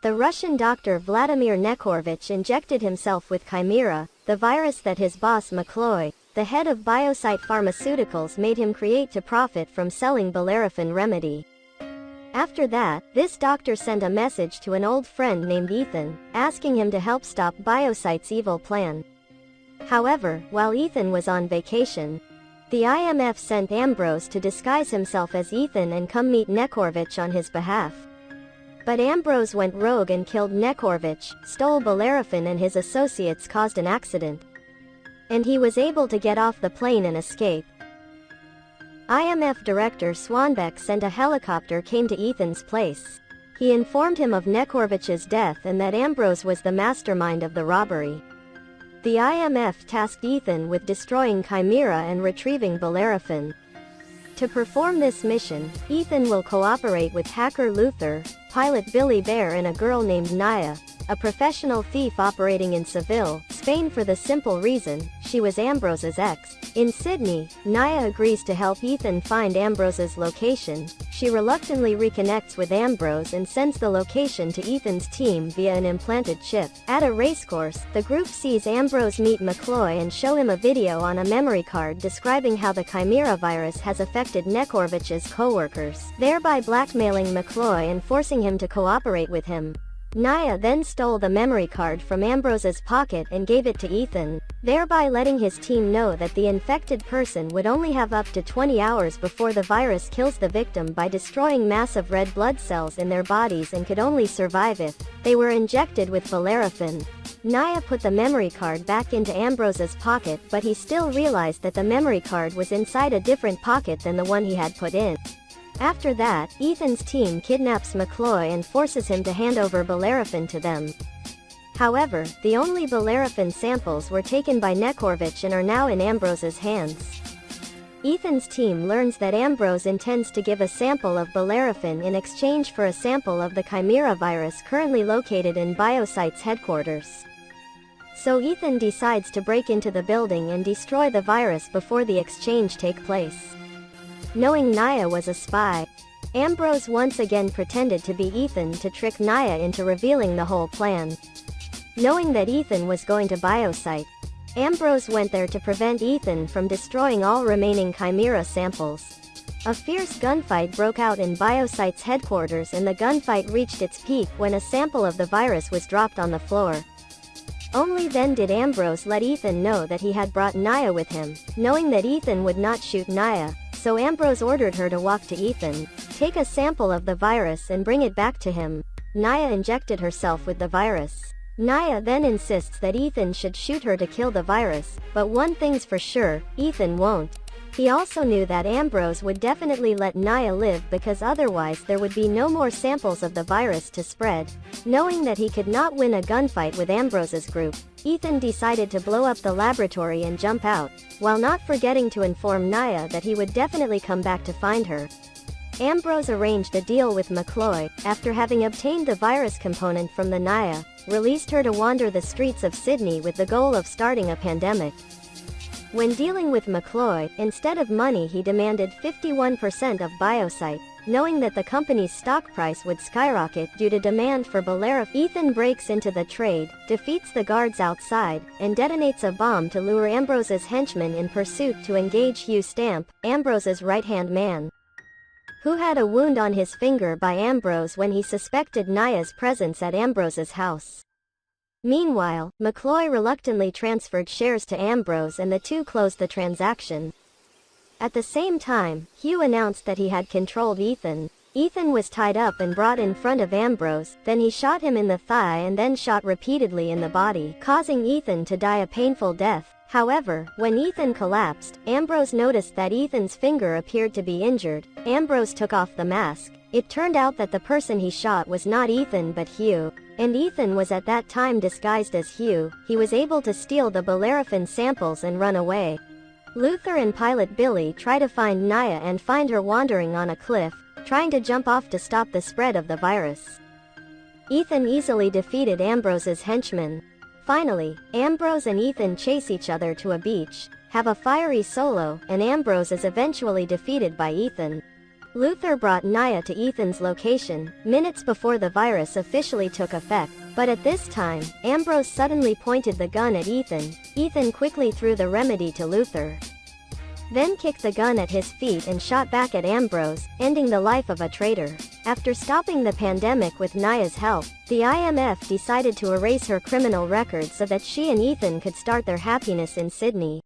The Russian doctor Vladimir Nekhorovich injected himself with Chimera, the virus that his boss McCloy, the head of Biosite Pharmaceuticals, made him create to profit from selling Bellerophon remedy. After that, this doctor sent a message to an old friend named Ethan, asking him to help stop Biosite's evil plan. However, while Ethan was on vacation, the IMF sent Ambrose to disguise himself as Ethan and come meet Nekhorovich on his behalf. But Ambrose went rogue and killed Nekhorovich, stole Bellerophon, and his associates caused an accident. And he was able to get off the plane and escape. IMF director Swanbeck sent a helicopter came to Ethan's place. He informed him of Nekhorovich's death and that Ambrose was the mastermind of the robbery. The IMF tasked Ethan with destroying Chimera and retrieving Bellerophon. To perform this mission, Ethan will cooperate with hacker Luther, pilot Billy Bear, and a girl named Naya, a professional thief operating in Seville, Spain, for the simple reason she was Ambrose's ex. In Sydney, Naya agrees to help Ethan find Ambrose's location. She reluctantly reconnects with Ambrose and sends the location to Ethan's team via an implanted chip. At a racecourse, the group sees Ambrose meet McCloy and show him a video on a memory card describing how the Chimera virus has affected Nekhorovich's co-workers, thereby blackmailing McCloy and forcing him to cooperate with him. Naya then stole the memory card from Ambrose's pocket and gave it to Ethan, thereby letting his team know that the infected person would only have up to 20 hours before the virus kills the victim by destroying massive red blood cells in their bodies, and could only survive if they were injected with Bellerophon. Naya put the memory card back into Ambrose's pocket, but he still realized that the memory card was inside a different pocket than the one he had put in. After that, Ethan's team kidnaps McCloy and forces him to hand over Bellerophon to them. However, the only Bellerophon samples were taken by Nekhorovich and are now in Ambrose's hands. Ethan's team learns that Ambrose intends to give a sample of Bellerophon in exchange for a sample of the Chimera virus currently located in Biosite's headquarters. So Ethan decides to break into the building and destroy the virus before the exchange take place. Knowing Naya was a spy, Ambrose once again pretended to be Ethan to trick Naya into revealing the whole plan. Knowing that Ethan was going to Biosite, Ambrose went there to prevent Ethan from destroying all remaining Chimera samples. A fierce gunfight broke out in Biosite's headquarters, and the gunfight reached its peak when a sample of the virus was dropped on the floor. Only then did Ambrose let Ethan know that he had brought Naya with him, knowing that Ethan would not shoot Naya. So Ambrose ordered her to walk to Ethan, take a sample of the virus and bring it back to him. Naya injected herself with the virus. Naya then insists that Ethan should shoot her to kill the virus, but one thing's for sure, Ethan won't. He also knew that Ambrose would definitely let Naya live, because otherwise there would be no more samples of the virus to spread. Knowing that he could not win a gunfight with Ambrose's group, Ethan decided to blow up the laboratory and jump out, while not forgetting to inform Naya that he would definitely come back to find her. Ambrose arranged a deal with McCloy, after having obtained the virus component from the Naya, released her to wander the streets of Sydney with the goal of starting a pandemic. When dealing with McCloy, instead of money he demanded 51% of Biosite, knowing that the company's stock price would skyrocket due to demand for Bellerophon. Ethan breaks into the trade, defeats the guards outside, and detonates a bomb to lure Ambrose's henchmen in pursuit to engage Hugh Stamp, Ambrose's right-hand man, who had a wound on his finger by Ambrose when he suspected Naya's presence at Ambrose's house. Meanwhile, McCloy reluctantly transferred shares to Ambrose and the two closed the transaction. At the same time, Hugh announced that he had controlled Ethan. Ethan was tied up and brought in front of Ambrose, then he shot him in the thigh and then shot repeatedly in the body, causing Ethan to die a painful death. However, when Ethan collapsed, Ambrose noticed that Ethan's finger appeared to be injured. Ambrose took off the mask. It turned out that the person he shot was not Ethan but Hugh, and Ethan was at that time disguised as Hugh. He was able to steal the Bellerophon samples and run away. Luther and pilot Billy try to find Naya and find her wandering on a cliff, trying to jump off to stop the spread of the virus. Ethan easily defeated Ambrose's henchmen. Finally, Ambrose and Ethan chase each other to a beach, have a fiery solo, and Ambrose is eventually defeated by Ethan. Luther brought Nia to Ethan's location, minutes before the virus officially took effect, but at this time, Ambrose suddenly pointed the gun at Ethan. Ethan quickly threw the remedy to Luther, then kicked the gun at his feet and shot back at Ambrose, ending the life of a traitor. After stopping the pandemic with Nia's help, the IMF decided to erase her criminal record so that she and Ethan could start their happiness in Sydney.